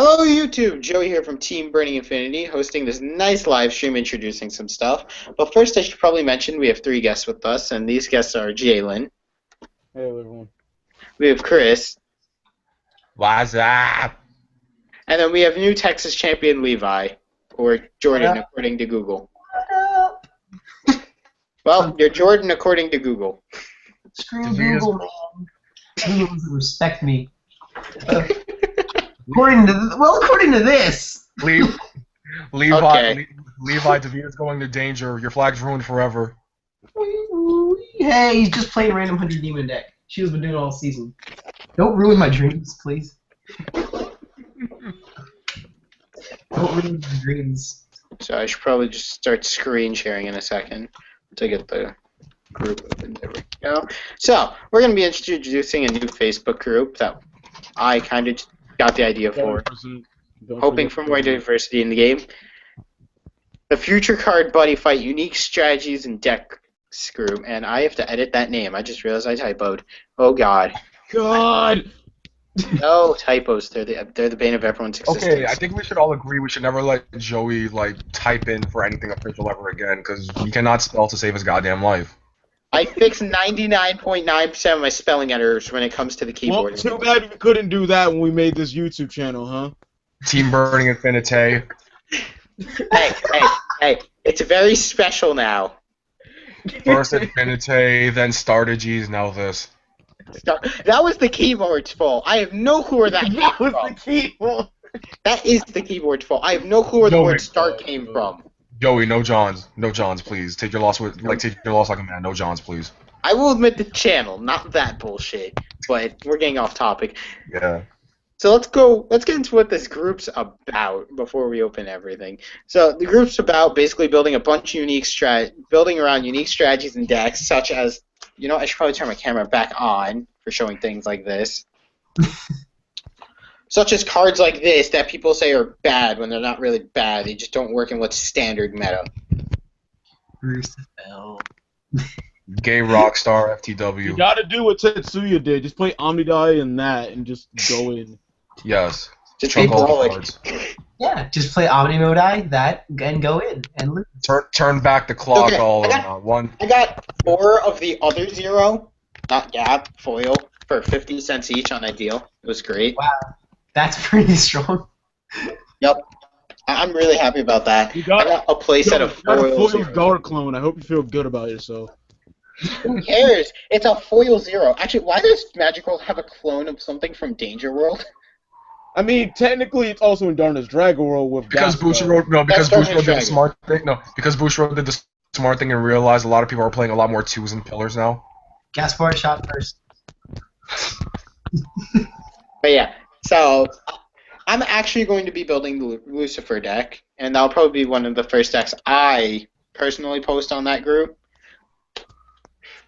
Hello YouTube, Joey here from TeamBurningInfinitey, hosting this nice live stream introducing some stuff. But first I should probably mention we have three guests with us, and these guests are Jalen. Hey everyone. We have Chris. What's up? And then we have new Texas champion Levi, or Jordan according to Google. Well, you're Jordan according to Google. Screw Google, man. Google doesn't respect me. According to this. Levi, Okay. Levi DeVito's going to danger. Your flag's ruined forever. Hey, he's just playing random 100 demon deck. She has been doing it all season. Don't ruin my dreams, please. Don't ruin my dreams. So I should probably just start screen sharing in a second to get the group open. There we go. So we're going to be introducing a new Facebook group that I kind of got the idea for, hoping for more diversity in the game. The Future Card Buddyfight Unique Strategies and Decks group, and I have to edit that name. I just realized I typoed. Oh God. God! No typos. They're the bane of everyone's existence. Okay, I think we should all agree we should never let Joey type in for anything official ever again, because he cannot spell to save his goddamn life. I fixed 99.9% of my spelling errors when it comes to the keyboard. Well, too bad we couldn't do that when we made this YouTube channel, huh? TeamBurningInfinitey. Hey, it's very special now. First Infinity, then Strategies, now this. That was the keyboard's fault. I have no clue where that came from. The keyboard. That is the keyboard's fault. I have no clue where the word start came from. Joey, no Johns, please. Take your loss like a man. No Johns, please. I will admit the channel, not that bullshit. But we're getting off topic. Yeah. So let's get into what this group's about before we open everything. So the group's about basically building a bunch of building around unique strategies and decks, such as, you know, I should probably turn my camera back on for showing things like this. Such as cards like this that people say are bad when they're not really bad. They just don't work in what's standard meta. Bruce Bell. Gay Rockstar FTW. You gotta do what Tetsuya did. Just play Omnidai and that, and just go in. Yes. Just Chunk be all the brawling. cards. Yeah, just play Omnimodai, that, and go in and lose. Turn back the clock Okay, all I got- around. One. I got 4 of the other 0, not Gap, foil, for 50 cents each on Ideal. It was great. Wow, that's pretty strong. Yep. I'm really happy about that. You got- I got a playset of You got a foil foil 0. guard clone. I hope you feel good about yourself. Who cares? It's a foil 0. Actually, why does Magic World have a clone of something from Danger World? I mean, technically, it's also in Darkness Dragon World with Because Gaspar. That's Bushiroad did the Dragon. smart thing. No, because Bushiroad did the smart thing and realized a lot of people are playing a lot more 2s and pillars now. Gaspar shot first. But yeah, so I'm actually going to be building the Lucifer deck, and that'll probably be one of the first decks I personally post on that group.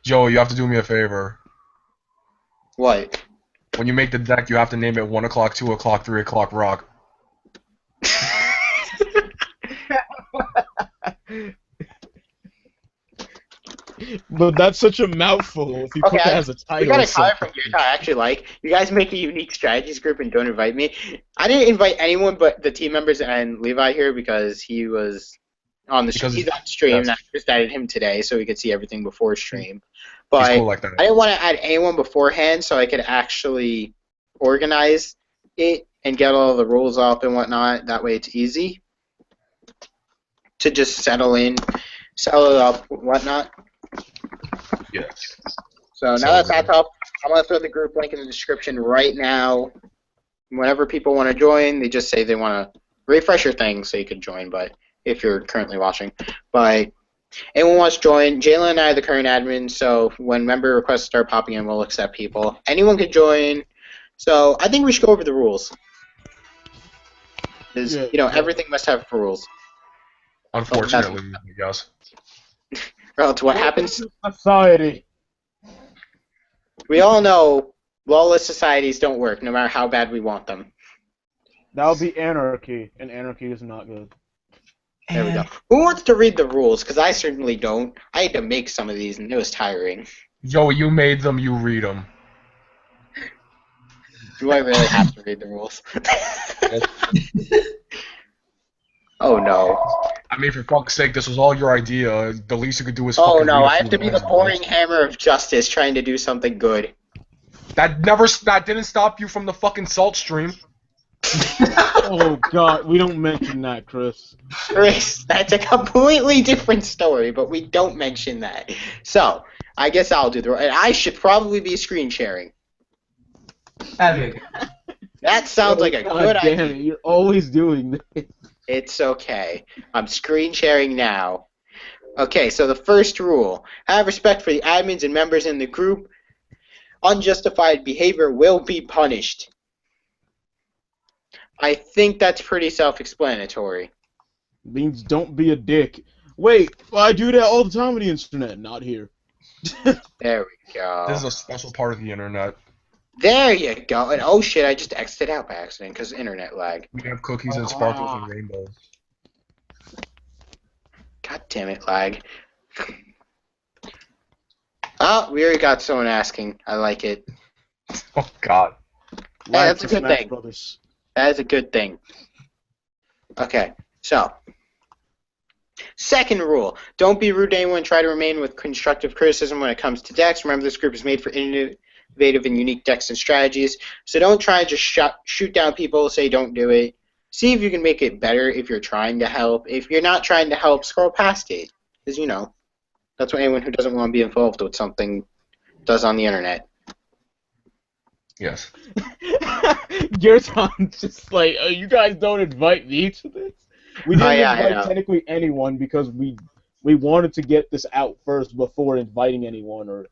Joey, you have to do me a favor. What? When you make the deck, you have to name it 1 o'clock, 2 o'clock, 3 o'clock rock. But that's such a mouthful if you put Okay, that as a we title. got a so- comment from here that I actually like. You guys make a unique strategies group and don't invite me. I didn't invite anyone but the team members and Levi here because he was on the Because he's on stream, and I that's- just added him today so we could see everything before stream. But He's cool like that. I didn't want to add anyone beforehand so I could actually organize it and get all the rules up and whatnot. That way it's easy to just settle it up, whatnot. Yes. So So now that that's up, I'm going to throw the group link in the description right now. Whenever people want to join, they just say they want to refresh your thing so you can join, but if you're currently watching. But anyone wants to join, Jalen and I are the current admins, so when member requests start popping in, we'll accept people. Anyone can join, so I think we should go over the rules. Because, Yeah. you know, everything must have rules. Unfortunately, yes. Relative to what happens, Society. we all know lawless societies don't work, no matter how bad we want them. That would be anarchy, and anarchy is not good. There we go. Who wants to read the rules? Because I certainly don't. I had to make some of these, and it was tiring. Joey, you made them, you read them. Do I really have to read the rules? Oh no. I mean, for fuck's sake, this was all your idea. The least you could do is Oh fucking no, read a I few have to be the lines, boring bitch. hammer of justice trying to do something good. That didn't stop you from the fucking salt stream. Oh God, we don't mention that, Chris. Chris, that's a completely different story, but we don't mention that. So, I guess I'll do the... And I should probably be screen sharing. That'd be okay. That sounds like a God good damn idea. it, you're always doing this. It's okay. I'm screen sharing now. Okay, so the first rule. Have respect for the admins and members in the group. Unjustified behavior will be punished. I think that's pretty self-explanatory. Means don't be a dick. Wait, well, I do that all the time on the internet, not here. There we go. This is a special part of the internet. There you go. And oh shit, I just exited out by accident because internet lag. We have cookies and sparkles and rainbows. God damn it, lag. Oh, we already got someone asking. I like it. Oh god. That's a good Smash thing. Brothers. That is a good thing. Okay, so. Second rule. Don't be rude to anyone. Try to remain with constructive criticism when it comes to decks. Remember, this group is made for innovative and unique decks and strategies. So don't try and just shoot down people. Say don't do it. See if you can make it better if you're trying to help. If you're not trying to help, scroll past it. Because, you know, that's what anyone who doesn't want to be involved with something does on the internet. Yes. Gerton's just like, you guys don't invite me to this? We didn't yeah, I know. invite technically anyone because we wanted to get this out first before inviting anyone or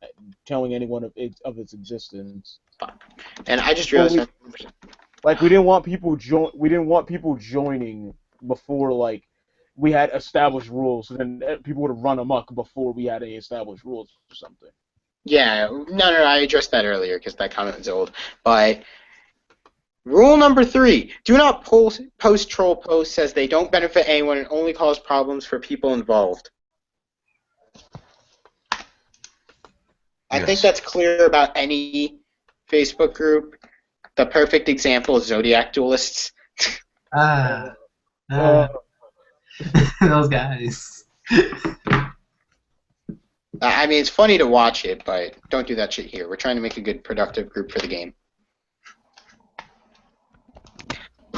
telling anyone of its existence. And I just realized... Like, we didn't want people joining before, like, we had established rules, so then people would have run amok before we had any established rules or something. Yeah, no, I addressed that earlier because that comment was old. But rule number 3, do not post troll posts as they don't benefit anyone and only cause problems for people involved. I think that's clear about any Facebook group. The perfect example is Zodiac Duelists. Those guys. I mean, it's funny to watch it, but don't do that shit here. We're trying to make a good, productive group for the game.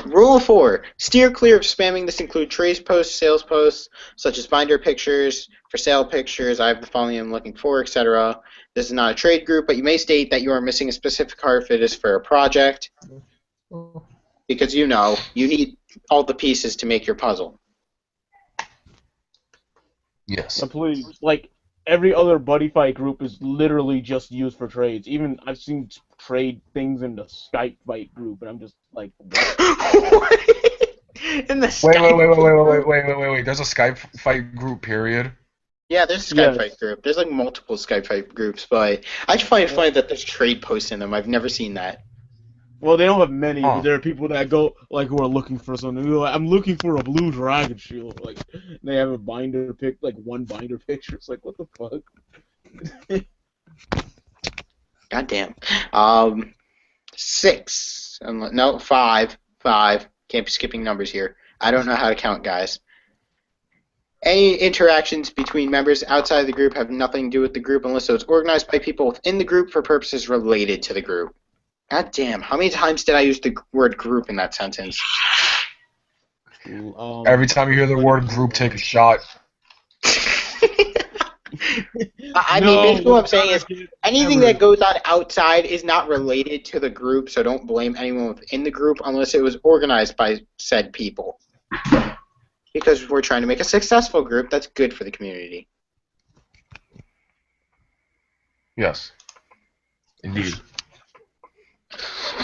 Rule 4. Steer clear of spamming. This includes trade posts, sales posts, such as binder pictures, for sale pictures, I have the following I'm looking for, etc. This is not a trade group, but you may state that you are missing a specific card if it is for a project. Because you know, you need all the pieces to make your puzzle. Yes. And please, like, every other Buddyfight group is literally just used for trades. Even I've seen trade things in the Skype fight group, and I'm just like, what? In the Skype Wait. There's a Skype fight group, period. Yeah, there's a Skype fight group. There's like multiple Skype fight groups, but I just find it funny that there's trade posts in them. I've never seen that. Well, they don't have many, but there are people that go, like, who are looking for something. They're like, I'm looking for a blue dragon shield. Like, they have a binder pic, like, one binder picture. It's like, what the fuck? God damn. 6. No, 5. 5. Can't be skipping numbers here. I don't know how to count, guys. Any interactions between members outside the group have nothing to do with the group unless it's organized by people within the group for purposes related to the group. God damn, how many times did I use the word group in that sentence? Every time you hear the word group, take a shot. I mean, basically what I'm saying is anything that goes on outside is not related to the group, so don't blame anyone within the group unless it was organized by said people. Because we're trying to make a successful group that's good for the community. Yes. Indeed.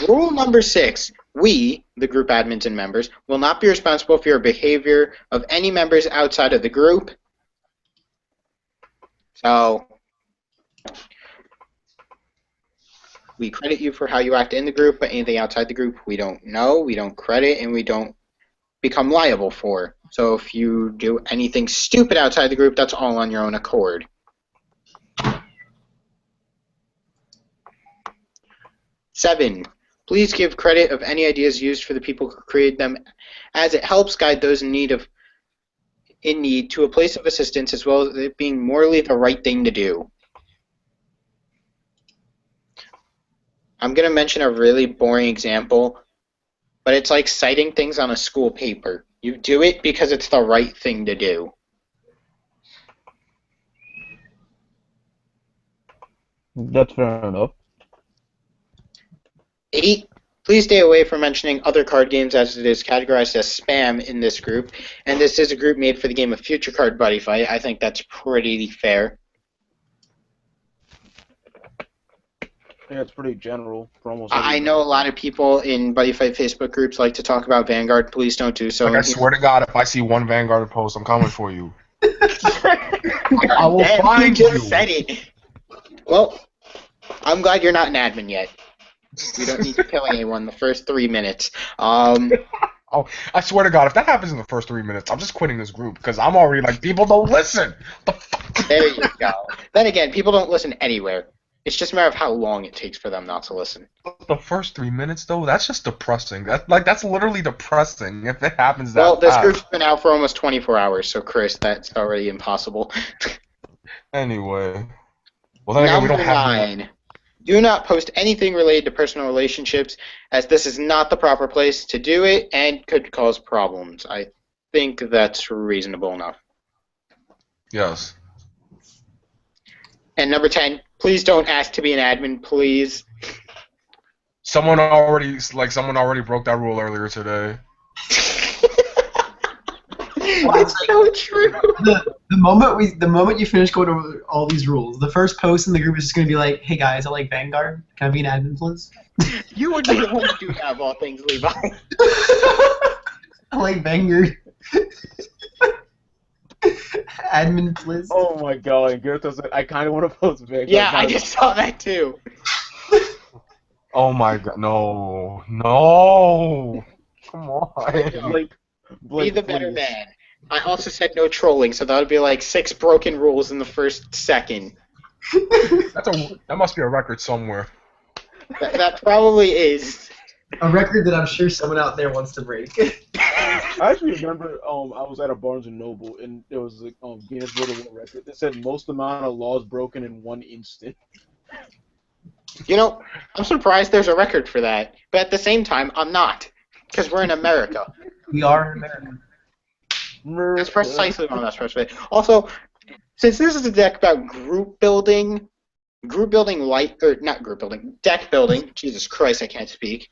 Rule number 6. We, the group admins and members, will not be responsible for your behavior of any members outside of the group. So, we credit you for how you act in the group, but anything outside the group we don't know, we don't credit, and we don't become liable for. So if you do anything stupid outside the group, that's all on your own accord. Seven, Please give credit of any ideas used for the people who created them, as it helps guide those in need to a place of assistance, as well as it being morally the right thing to do. I'm going to mention a really boring example, but it's like citing things on a school paper. You do it because it's the right thing to do. 'That's fair enough. 8. Please stay away from mentioning other card games, as it is categorized as spam in this group, and this is a group made for the game of Future Card Buddyfight. I think that's pretty fair. Yeah, it's pretty general for almost I know a lot of people in Buddyfight Facebook groups like to talk about Vanguard. Please don't do so. Like, I swear to God, if I see one Vanguard post, I'm coming for you. I will find you. you. Just said it. Well, I'm glad you're not an admin yet. We don't need to kill anyone the first 3 minutes. Oh, I swear to God, if that happens in the first 3 minutes, I'm just quitting this group because I'm already like, people don't listen. The fuck? There you go. Then again, people don't listen anywhere. It's just a matter of how long it takes for them not to listen. The first 3 minutes, though, that's just depressing. That's literally depressing if it happens that Well, this fast. group's been out for almost 24 hours, so Chris, that's already impossible. Anyway. Well, then again, we don't Number have... 9. Do not post anything related to personal relationships, as this is not the proper place to do it and could cause problems. I think that's reasonable enough. Yes. And number 10, please don't ask to be an admin, please. Someone already broke that rule earlier today. It's so true. The moment you finish going over all these rules, the first post in the group is just gonna be like, "Hey guys, I like Vanguard. Can I be an admin, please?" You would be the one to do that of all things, Levi. I like Vanguard. Admin, please. Oh my God, Gertha said, I kind of want to post Vanguard. Yeah, I just saw that too. Oh my God, no. No! Come on. Be the better man. I also said no trolling, so that would be like 6 broken rules in the first second. That must be a record somewhere. That probably is. A record that I'm sure someone out there wants to break. I actually remember I was at a Barnes & Noble, and there was a Guinness World Record that said most amount of laws broken in 1 instant. You know, I'm surprised there's a record for that, but at the same time, I'm not, because we're in America. We are in America. That's precisely what I'm not supposed to say. Also, since this is a deck about deck building, Jesus Christ, I can't speak.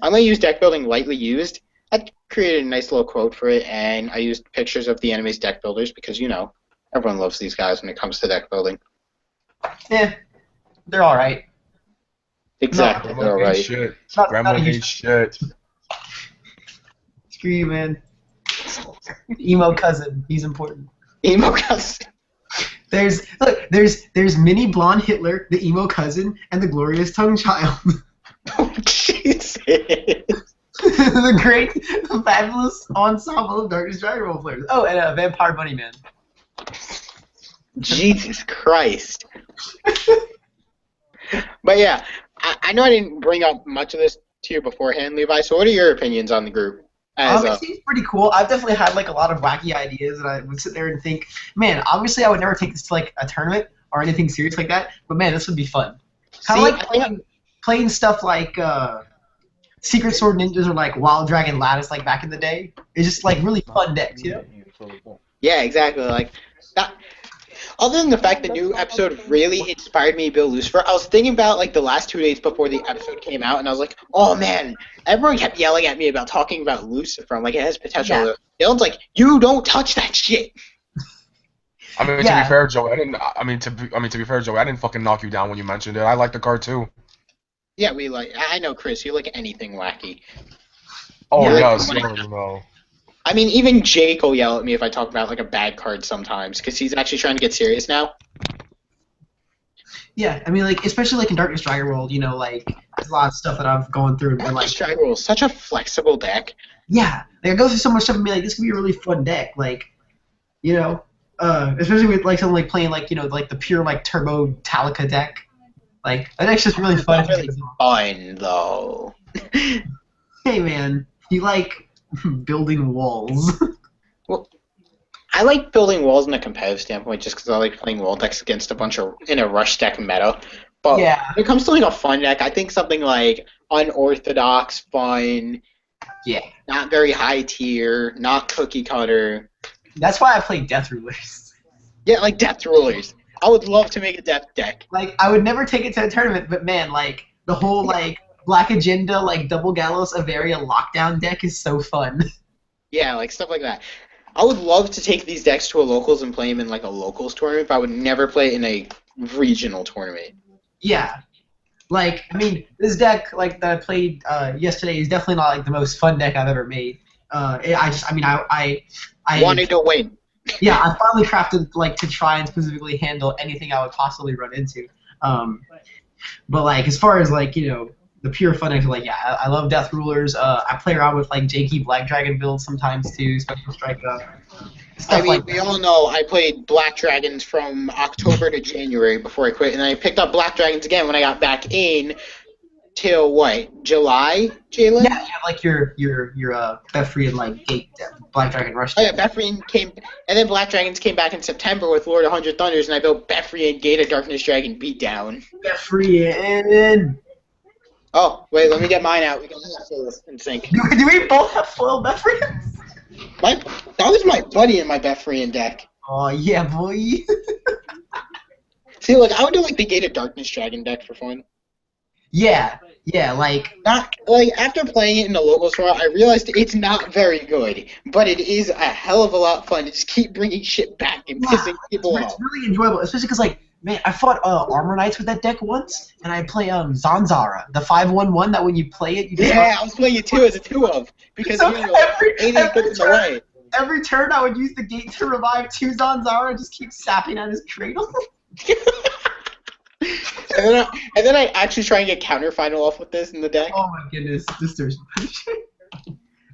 I'm going to use deck building lightly used. I created a nice little quote for it, and I used pictures of the enemy's deck builders, because, you know, everyone loves these guys when it comes to deck building. Yeah, they're alright. Exactly, they're alright. Shit. Not Grandma a huge- hates shit. Screw you, man. Emo cousin, he's important. Emo cousin. There's mini blonde Hitler, the emo cousin, and the glorious tongue child. Oh, Jesus. The great, fabulous ensemble of Darkness Dragon Ball players. Oh, and a Vampire Bunny Man. Jesus Christ. But yeah, I know I didn't bring up much of this to you beforehand, Levi, so what are your opinions on the group? It seems pretty cool. I've definitely had like a lot of wacky ideas, and I would sit there and think, man, obviously I would never take this to like a tournament or anything serious like that, but man, this would be fun. Kind of like playing stuff like Secret Sword Ninjas or like Wild Dragon Lattice like back in the day. It's just like really fun decks, you know? Yeah, exactly. Like that. Other than the fact the new episode really inspired me to build Lucifer, I was thinking about like the last 2 days before the episode came out, and I was like, oh man, everyone kept yelling at me about talking about Lucifer. I'm like, it has potential. Yeah. Dylan's like, you don't touch that shit. I mean, to be fair, Joey, to be fair, Joey, I didn't fucking knock you down when you mentioned it. I like the card too. Yeah, I know, Chris, you like anything wacky. Oh yeah, yes, you already know. I mean, even Jake will yell at me if I talk about like a bad card sometimes, because he's actually trying to get serious now. Yeah, I mean, like especially like in Darkness Dragon World, you know, like there's a lot of stuff that I've gone through. Darkness Dragon World is such a flexible deck. Yeah, like I go through so much stuff and be like, this could be a really fun deck, like, you know, especially with like something like playing like you know like the pure like turbo Talica deck, like that deck's just really fun. It's not really fun though. Hey man, you like building walls. Well, I like building walls in a competitive standpoint just because I like playing wall decks against a bunch of in a rush deck meta. But Yeah. when it comes to like a fun deck, I think something like unorthodox, fun, Yeah. not very high tier, not cookie cutter. That's why I play Death Rulers. Yeah, like Death Rulers. I would love to make a death deck. Like, I would never take it to a tournament, but man, like, the whole, like, Black Agenda, like, Double Gallows Averia lockdown deck is so fun. Yeah, like stuff like that. I would love to take these decks to a locals and play them in like a locals tournament, but I would never play it in a regional tournament. Yeah. Like, I mean, this deck, like, that I played yesterday is definitely not, like, the most fun deck I've ever made. I Wanted to win. Yeah, I finally crafted, like, to try and specifically handle anything I would possibly run into. But, like, as far as, like, you know, the pure fun deck, like, yeah, I love Death Rulers. I play around with, like, Jakey Black Dragon builds sometimes, too, Special Strike, I mean, like we all know I played Black Dragons from October to January before I quit, and I picked up Black Dragons again when I got back in till what, July, Jalen? Yeah, you have, like, your Befri and, like, Gate Black Dragon Rush. Oh yeah, Befrian came, and then Black Dragons came back in September with Lord of 100 Thunders, and I built Befrian Gate of Darkness Dragon Beatdown. Befri and... Oh, wait, let me get mine out. We can have this in sync. Do we both have foil Befrians? That was my buddy in my Befrian deck. Oh, yeah, boy. See, like, I would do, like, the Gate of Darkness Dragon deck for fun. Yeah, like... Not, like, after playing it in the local store, I realized it's not very good, but it is a hell of a lot of fun to just keep bringing shit back and pissing people off. It's really enjoyable, especially because, like, man, I fought Armor Knights with that deck once, and I play Zanzara, the 5/1/1 that when you play it, you just... Yeah, I was playing it too as a 2-of, because So you know, alien gets in the way. Every turn I would use the gate to revive 2 Zanzara and just keep sapping at his cradle. and then I actually try and get counter final off with this in the deck. Oh my goodness, this is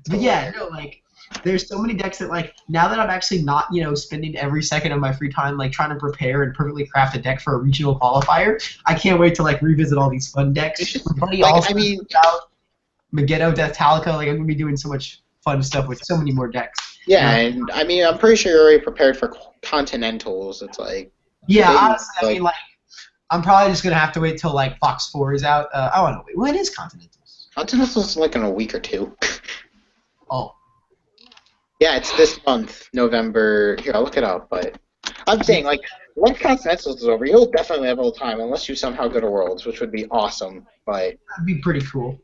But yeah, no, like, there's so many decks that, like, now that I'm actually not, you know, spending every second of my free time, like, trying to prepare and perfectly craft a deck for a regional qualifier, I can't wait to, like, revisit all these fun decks. Like, Also I mean, Megiddo, Death Talica, like, I'm going to be doing so much fun stuff with so many more decks. yeah, and I mean, I'm pretty sure you're already prepared for Continentals. It's like... Yeah, They- honestly, I mean, like, I'm probably just going to have to wait till, like, Fox 4 is out. I don't know. When is Continentals? Continentals like in a week or two. Oh. Yeah, it's this month, November. Here, I'll look it up, but I'm saying, like, once Continentals is over, you'll definitely have all the time, unless you somehow go to Worlds, which would be awesome, but That'd be pretty cool.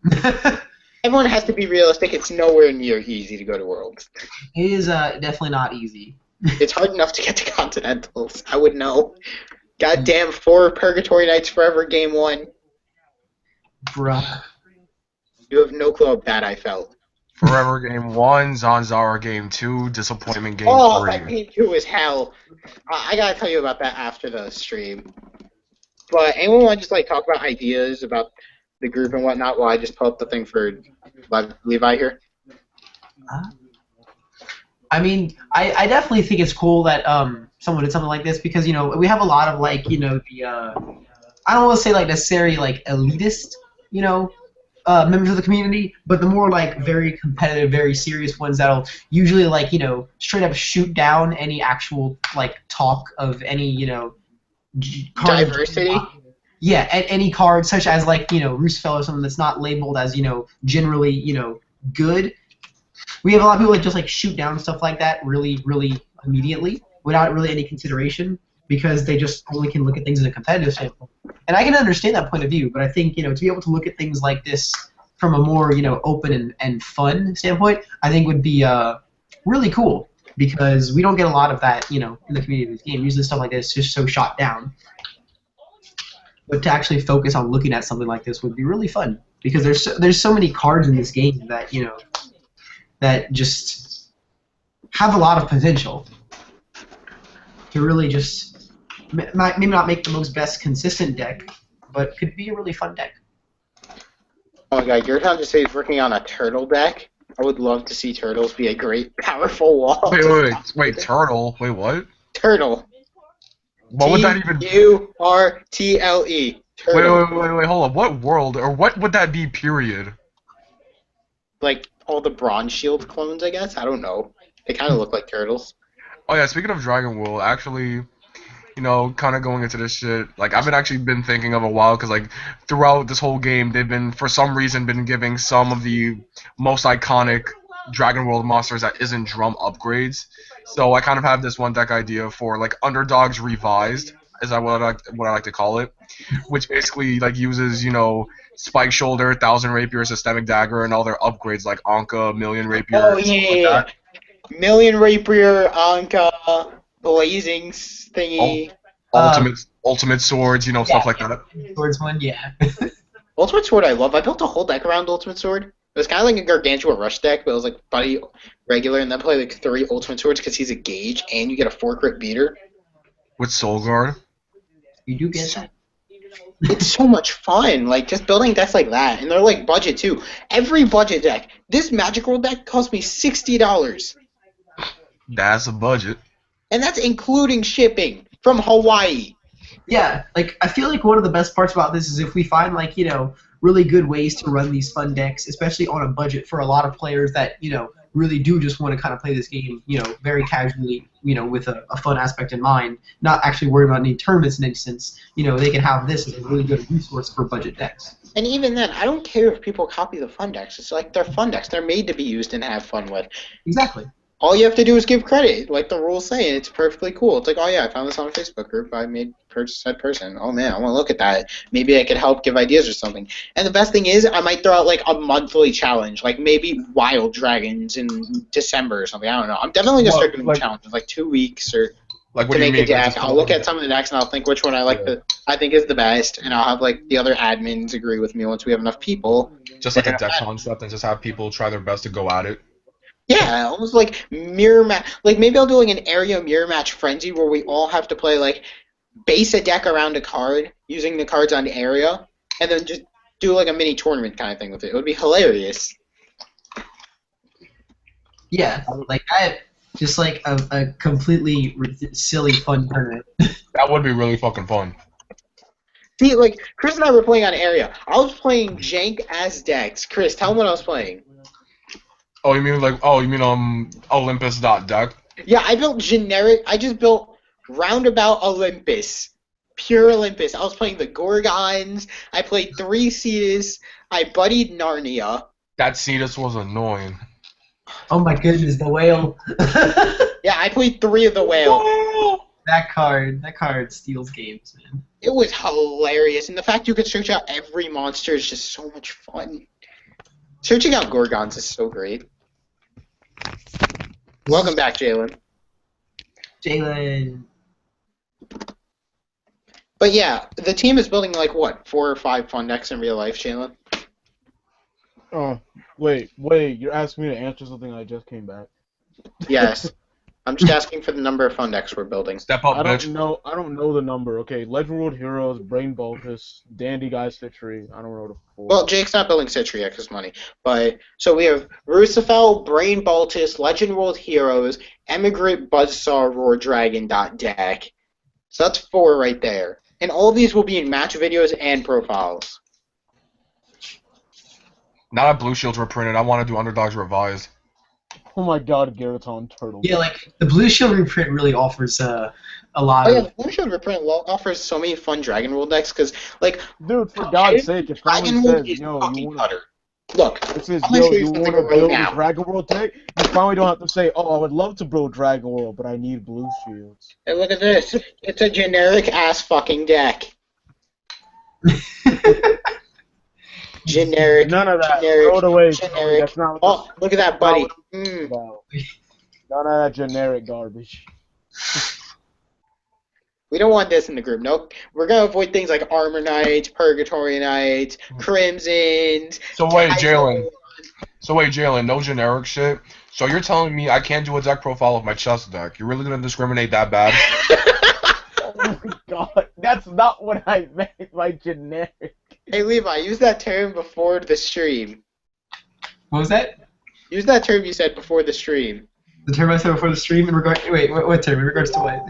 everyone has to be realistic. It's nowhere near easy to go to Worlds. It is definitely not easy. It's hard enough to get to Continentals. I would know. Goddamn 4 Purgatory Nights Forever Game 1. Bruh. You have no clue how bad I felt. Forever Game 1, Zanzara Game 2, Disappointment Game 3. Oh, that Game 2 was hell. I gotta tell you about that after the stream. But anyone want to just, like, talk about ideas about the group and whatnot while I just pull up the thing for Levi here? I mean, I definitely think it's cool that someone did something like this because, you know, we have a lot of, like, you know, the, I don't want to say, like, necessarily, like, elitist, you know, members of the community, but the more, like, very competitive, very serious ones that'll usually, like, you know, straight up shoot down any actual, like, talk of any, you know, card Diversity? Yeah, any card such as, like, you know, Roosevelt or something that's not labeled as, you know, generally, you know, good. We have a lot of people that just, like, shoot down stuff like that really, really immediately without really any consideration because they just only can look at things in a competitive standpoint. And I can understand that point of view, but I think, you know, to be able to look at things like this from a more, you know, open and fun standpoint, I think would be really cool because we don't get a lot of that, you know, in the community of this game. Usually stuff like this is just so shot down. But to actually focus on looking at something like this would be really fun because there's so many cards in this game that, you know, that just have a lot of potential to really just maybe not make the most best consistent deck, but could be a really fun deck. Oh my god, you're trying to say he's working on a turtle deck? I would love to see turtles be a great, powerful wall. Wait, turtle? Wait, what? Turtle. What would that even... Turtle. Wait, hold on. What world, or what would that be, period? like all the Bronze Shield clones, I guess. I don't know. They kind of look like turtles. Oh yeah, speaking of Dragon World, actually, kind of going into this shit, like I've been thinking of a while, because like throughout this whole game, they've been for some reason been giving some of the most iconic Dragon World monsters that isn't drum upgrades. So I kind of have this one deck idea for like Underdogs Revised, is that what I like to call it, which basically like uses Spike Shoulder, 1,000 Rapier, Systemic Dagger, and all their upgrades like Anka, Million Rapier. Oh yeah. Like that. Million Rapier, Anka, Blazing thingy. Ultimate Swords, stuff like that. Swords one, yeah. Ultimate Sword I love. I built a whole deck around Ultimate Sword. It was kind of like a Gargantua Rush deck, but it was like Buddy regular, and then play like 3 Ultimate Swords because he's a gauge, and you get a 4-crit beater. With Soul Guard. You do get that. It's so much fun, like just building decks like that, and they're like budget too. Every budget deck. This Magic World deck cost me $60. That's a budget. And that's including shipping from Hawaii. Yeah, like I feel like one of the best parts about this is if we find like really good ways to run these fun decks, especially on a budget for a lot of players that really do just want to kind of play this game very casually, with a fun aspect in mind, not actually worry about any tournaments in any sense. They can have this as a really good resource for budget decks. And even then, I don't care if people copy the fun decks. It's like they're fun decks. They're made to be used and have fun with. Exactly. All you have to do is give credit, like the rules say, and it's perfectly cool. It's like, oh yeah, I found this on a Facebook group. I made purchase said person. Oh man, I want to look at that. Maybe I could help give ideas or something. And the best thing is, I might throw out like a monthly challenge, like maybe Wild Dragons in December or something. I don't know. I'm definitely gonna start doing challenges, like 2 weeks or like what to do you make mean? a deck. I'll look at some of the decks and I'll think which one I think is the best, and I'll have like the other admins agree with me once we have enough people. Just like a deck concept, and just have people try their best to go at it. Yeah, almost like mirror match. Like maybe I'll do like an area mirror match frenzy where we all have to play like base a deck around a card using the cards on the area, and then just do like a mini tournament kind of thing with it. It would be hilarious. Yeah, like that. Just like a completely silly fun tournament. That would be really fucking fun. See, like Chris and I were playing on area. I was playing jank ass decks. Chris, tell them what I was playing. Oh, you mean Olympus.deck? Yeah, I built generic. I just built roundabout Olympus. Pure Olympus. I was playing the Gorgons. I played 3 Cetus. I buddied Narnia. That Cetus was annoying. Oh my goodness, the whale. Yeah, I played 3 of the whale. That card steals games, man. It was hilarious. And the fact you could search out every monster is just so much fun. Searching out Gorgons is so great. Welcome back, Jalen. Jalen. But yeah, the team is building like what, 4 or 5 fun decks in real life, Jalen? Oh, wait, you're asking me to answer something I just came back. Yes. I'm just asking for the number of fun decks we're building. Step up, bitch. I don't know the number. Okay, Legend World Heroes, Brain Bulbous, Dandy Guys Citry. I don't know the 4. Well, Jake's not building Citry yet because money. But so we have Rusafel, Brain Baltus, Legend World Heroes, Emigrant Buzzsaw, Roar Dragon deck. So that's 4 right there. And all of these will be in match videos and profiles. Now that Blue Shields were printed, I want to do Underdogs Revised. Oh my god, Gyaraton Turtle. Yeah, like, the Blue Shield reprint really offers a lot Oh of... yeah, Blue Shield reprint offers so many fun Dragon World decks because, like... Dude, for God's sake, if Dragon someone World says, is yo, fucking you want cutter. Look, it says, I'm gonna yo, show you you want something to right build now. a Dragon World deck, you finally don't have to say, oh, I would love to build Dragon World, but I need Blue Shields. Hey, look at this. It's a generic-ass fucking deck. Generic. None of that. Generic. Throw it away. Generic. That's not Oh, look at that, buddy. about. None of that generic garbage. We don't want this in the group. Nope. We're gonna avoid things like Armor Knights, Purgatory Knights, Crimsons. So wait, Jalen, no generic shit. So you're telling me I can't do a deck profile of my chess deck? You're really gonna discriminate that bad? Oh my god, that's not what I meant by generic. Hey Levi, use that term before the stream. What was that? Use that term you said before the stream. The term I said before the stream in regard... Wait, what term? In regards to what?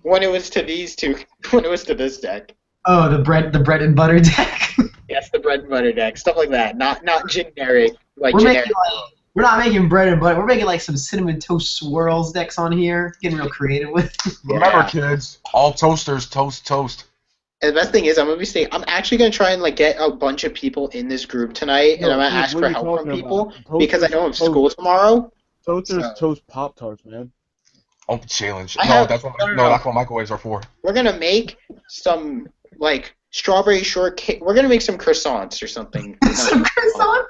When it was to these two. When it was to this deck. Oh, the bread and butter deck? Yes, the bread and butter deck, stuff like that. Not generic, like We're generic. making we're not making bread and butter. We're making like some cinnamon toast swirls decks on here. Getting real creative with. Remember, kids, all toasters toast. And the best thing is, I'm actually gonna try and like get a bunch of people in this group tonight, and I'm gonna ask for help from people because I don't have school tomorrow. Toasters toast Pop-Tarts, man. Oh, challenge. That's what microwaves are for. We're gonna make some like strawberry shortcake. We're gonna make some croissants or something. Some croissants?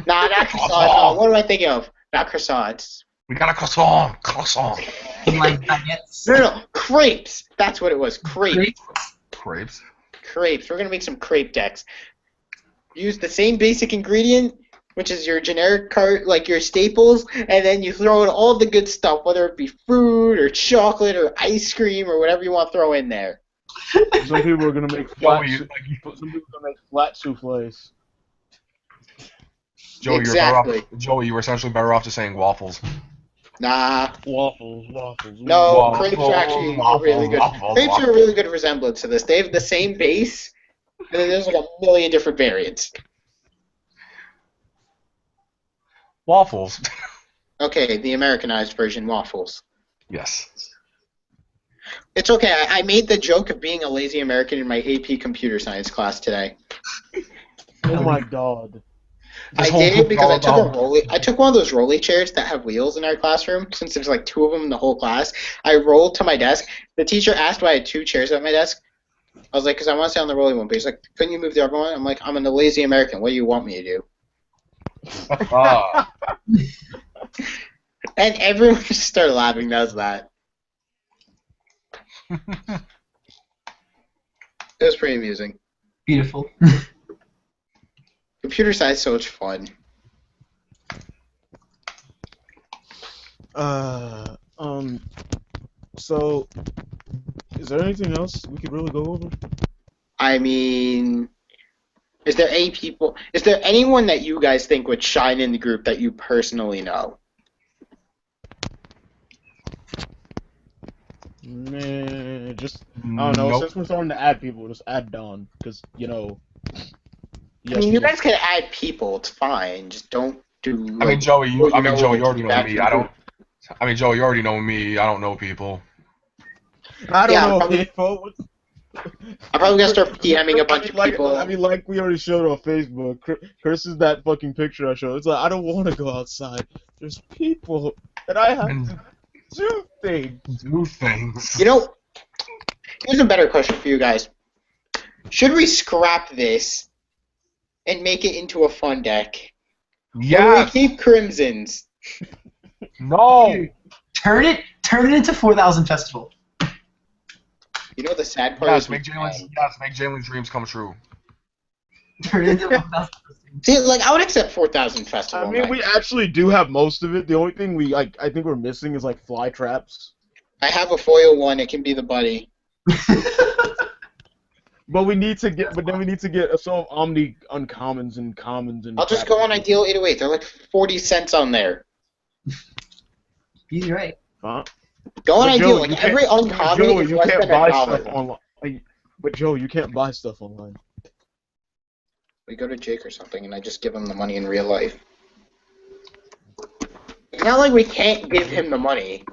Nah, not croissants. What am I thinking of? Not croissants. We got a croissant. And like baguettes. No, crepes. That's what it was. Crepes. Crepes. We're gonna make some crepe decks. Use the same basic ingredient, which is your generic like your staples, and then you throw in all the good stuff, whether it be fruit or chocolate or ice cream or whatever you want to throw in there. Some people are gonna make flat. Some people are gonna make flat souffles. Joey, Exactly. You were essentially better off just saying waffles. Nah. Waffles. No, crepes are actually really good. Crepes are a really good resemblance to this. They have the same base, and then there's like a million different variants. Waffles. Okay, the Americanized version, waffles. Yes. It's okay. I made the joke of being a lazy American in my AP computer science class today. Oh my god. I did it because I took one of those rolly chairs that have wheels in our classroom, since there's like 2 of them in the whole class. I rolled to my desk. The teacher asked why I had 2 chairs at my desk. I was like, because I want to sit on the rolly one. But he's like, couldn't you move the other one? I'm like, I'm a lazy American. What do you want me to do? And everyone just started laughing. That was that. It was pretty amusing. Beautiful. Computer science is so much fun. So, is there anything else we could really go over? I mean, is there anyone that you guys think would shine in the group that you personally know? Man, just I don't know. Since we're starting to add people, just add Don, because you know. I mean, you guys can add people. It's fine. Just don't do. I mean, Joey, you already know me. Joey, you already know me. I don't know people. I don't know people. I'm probably gonna start DMing a bunch of people. I mean, like we already showed on Facebook. Chris is that fucking picture I showed. It's like, I don't want to go outside. There's people, and I have to do things. You know, here's a better question for you guys. Should we scrap this and make it into a fun deck? Yeah. Or do we keep Crimsons? No. Turn it into 4,000 Festival. You know the sad part is make Jalen's dreams come true. Turn it into 4,000 Festival. See, like, I would accept 4,000 Festival. I mean, we actually do have most of it. The only thing I think we're missing is like fly traps. I have a foil one. It can be the buddy. But we need to get some of Omni uncommons and commons and. I'll just go on Ideal 808. They're like 40 cents on there. He's right. Huh? Go on Ideal. Joey, like every uncommon Joey, is you less can't than buy $1. stuff online. But Joe, you can't buy stuff online. We go to Jake or something, and I just give him the money in real life. It's not like we can't give him the money.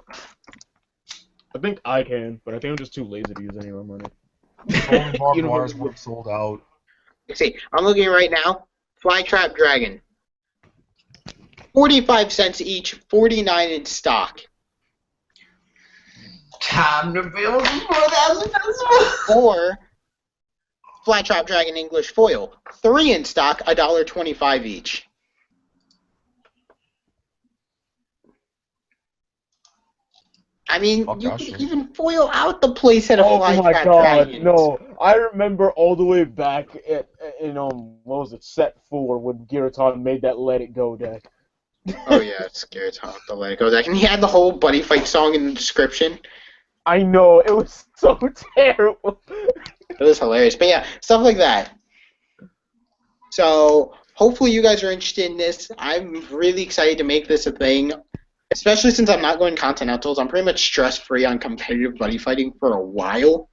I think I can, but I think I'm just too lazy to use any of my money. Barbed were sold out. Let's see, I'm looking right now. Flytrap Dragon. 45 cents each, 49 in stock. Time to build 4,000 Festival. Or Flytrap Dragon English Foil. 3 in stock, $1.25 each. I mean, you can even foil out the playset of Flytrap Dragon. No, I remember all the way back in what was it, set 4 when Giraton made that Let It Go deck. Oh yeah, it's Giraton, the Let It Go deck, and he had the whole Buddyfight song in the description. I know, it was so terrible. It was hilarious, but yeah, stuff like that. So hopefully you guys are interested in this. I'm really excited to make this a thing. Especially since I'm not going Continentals, I'm pretty much stress-free on competitive buddy fighting for a while.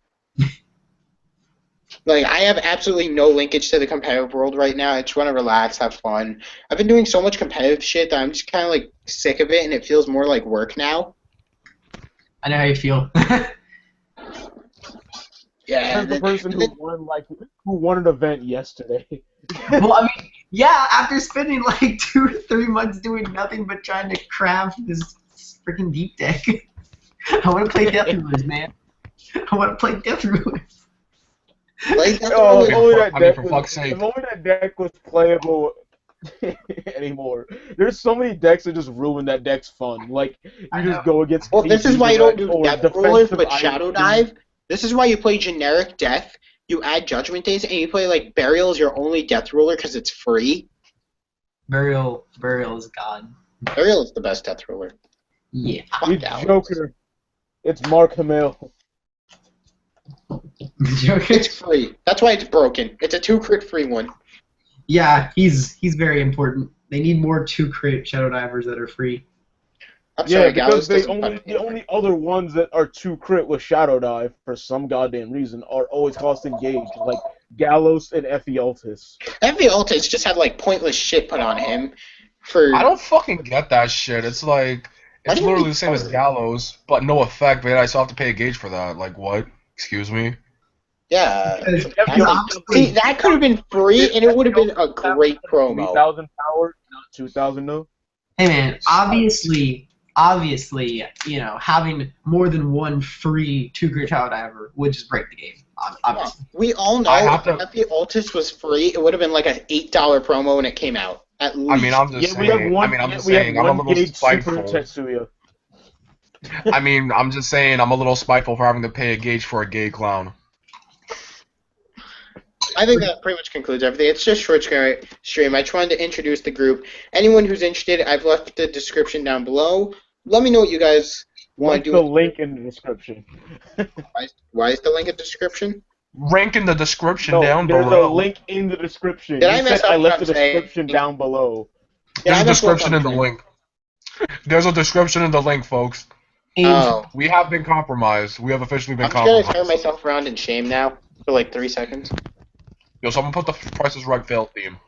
Like, I have absolutely no linkage to the competitive world right now. I just want to relax, have fun. I've been doing so much competitive shit that I'm just kind of, like, sick of it, and it feels more like work now. I know how you feel. Yeah. As the person who won an event yesterday. Well, I mean, yeah, after spending like 2 to 3 months doing nothing but trying to craft this freaking deep deck. I want to play Death Rulers, man. I want to play Death Rulers. Like, that's Oh, really if only that I mean, deck for was, fuck's sake. if only that deck was playable anymore. There's so many decks that just ruin that deck's fun. Like, you just go against Well, this is why you don't do or Death Rulers, defensive but Shadow items. Dive. This is why you play generic Death, you add Judgment Days, and you play, like, Burial is your only Death Ruler because it's free. Burial is God. Burial is the best Death Ruler. Yeah. Fuck It's Alex. Joker. It's Mark Hamill. Joker. It's free. That's why it's broken. It's a 2-crit free one. Yeah, he's very important. They need more 2-crit Shadow Divers that are free. I'm Yeah, sorry, because Gallus the only other ones that are 2-crit with Shadow Dive for some goddamn reason are always costing gauge, like Gallows and Ephialtis. Altis just had, like, pointless shit put on him for... I don't fucking get that shit. It's like, Why it's do you literally need the same as color? Gallows, but no effect, but yet I still have to pay a gauge for that. Like, what? Excuse me? Yeah. Because See, honestly, that could have been free, and it would have been a great promo. 3,000 power, not 2,000 though. hey man, obviously, you know, having more than one free 2-crit Shadow Diver would just break the game. Obviously. We all know I have if to- Epi Altis was free, it would have been like an $8 promo when it came out. At least. I mean, I'm just Yeah, we have saying. one. I mean, I'm just we have saying. I'm a one little gauge Super spiteful. Tetsuya. I mean, I'm just saying. I'm a little spiteful for having to pay a gauge for a gay clown. I think that pretty much concludes everything. It's just short stream. I just wanted to introduce the group. Anyone who's interested, I've left the description down below. Let me know what you guys want Like to do. the link in the description. Why is the link in the description? Rank in the description No, down there's below. a link in the description. Did You I mess said up I what left I'm the saying? description down below. Did I There's a mess up what description I'm in the saying? link. There's a description in the link, folks. Oh. We have been compromised. We have officially been I'm just gonna compromised. turn myself around in shame now for like 3 seconds. Yo, someone put the Price is Right fail theme.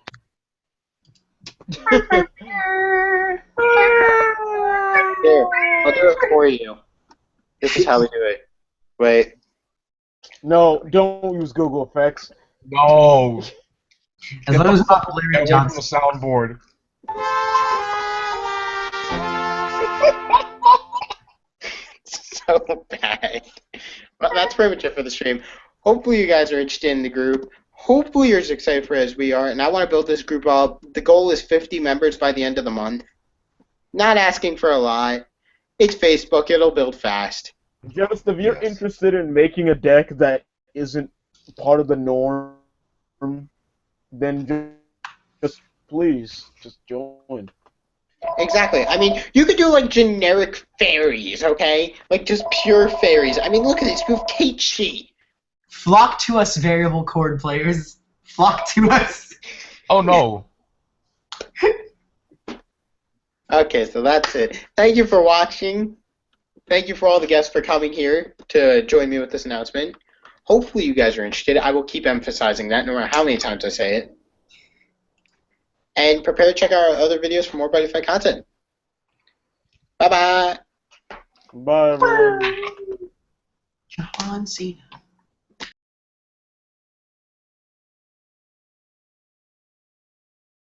Here, I'll do it for you. This is how we do it. Wait. No, don't use Google Effects. No. As long as it's not Get Larry away from Johnson. the soundboard. So bad. Well, that's pretty much it for the stream. Hopefully you guys are interested in the group. Hopefully you're as excited for it as we are. And I want to build this group up. The goal is 50 members by the end of the month. Not asking for a lot. It's Facebook. It'll build fast. Just if you're Yes. interested in making a deck that isn't part of the norm, then just please, just join. Exactly. I mean, you could do like generic fairies, okay? Like just pure fairies. I mean, look at this. You have Kate Shee. Flock to us, variable chord players. Flock to us. Oh no. Okay, so that's it. Thank you for watching. Thank you for all the guests for coming here to join me with this announcement. Hopefully you guys are interested. I will keep emphasizing that no matter how many times I say it. And prepare to check out our other videos for more Buddyfight content. Bye-bye. Bye, everyone. John Cena.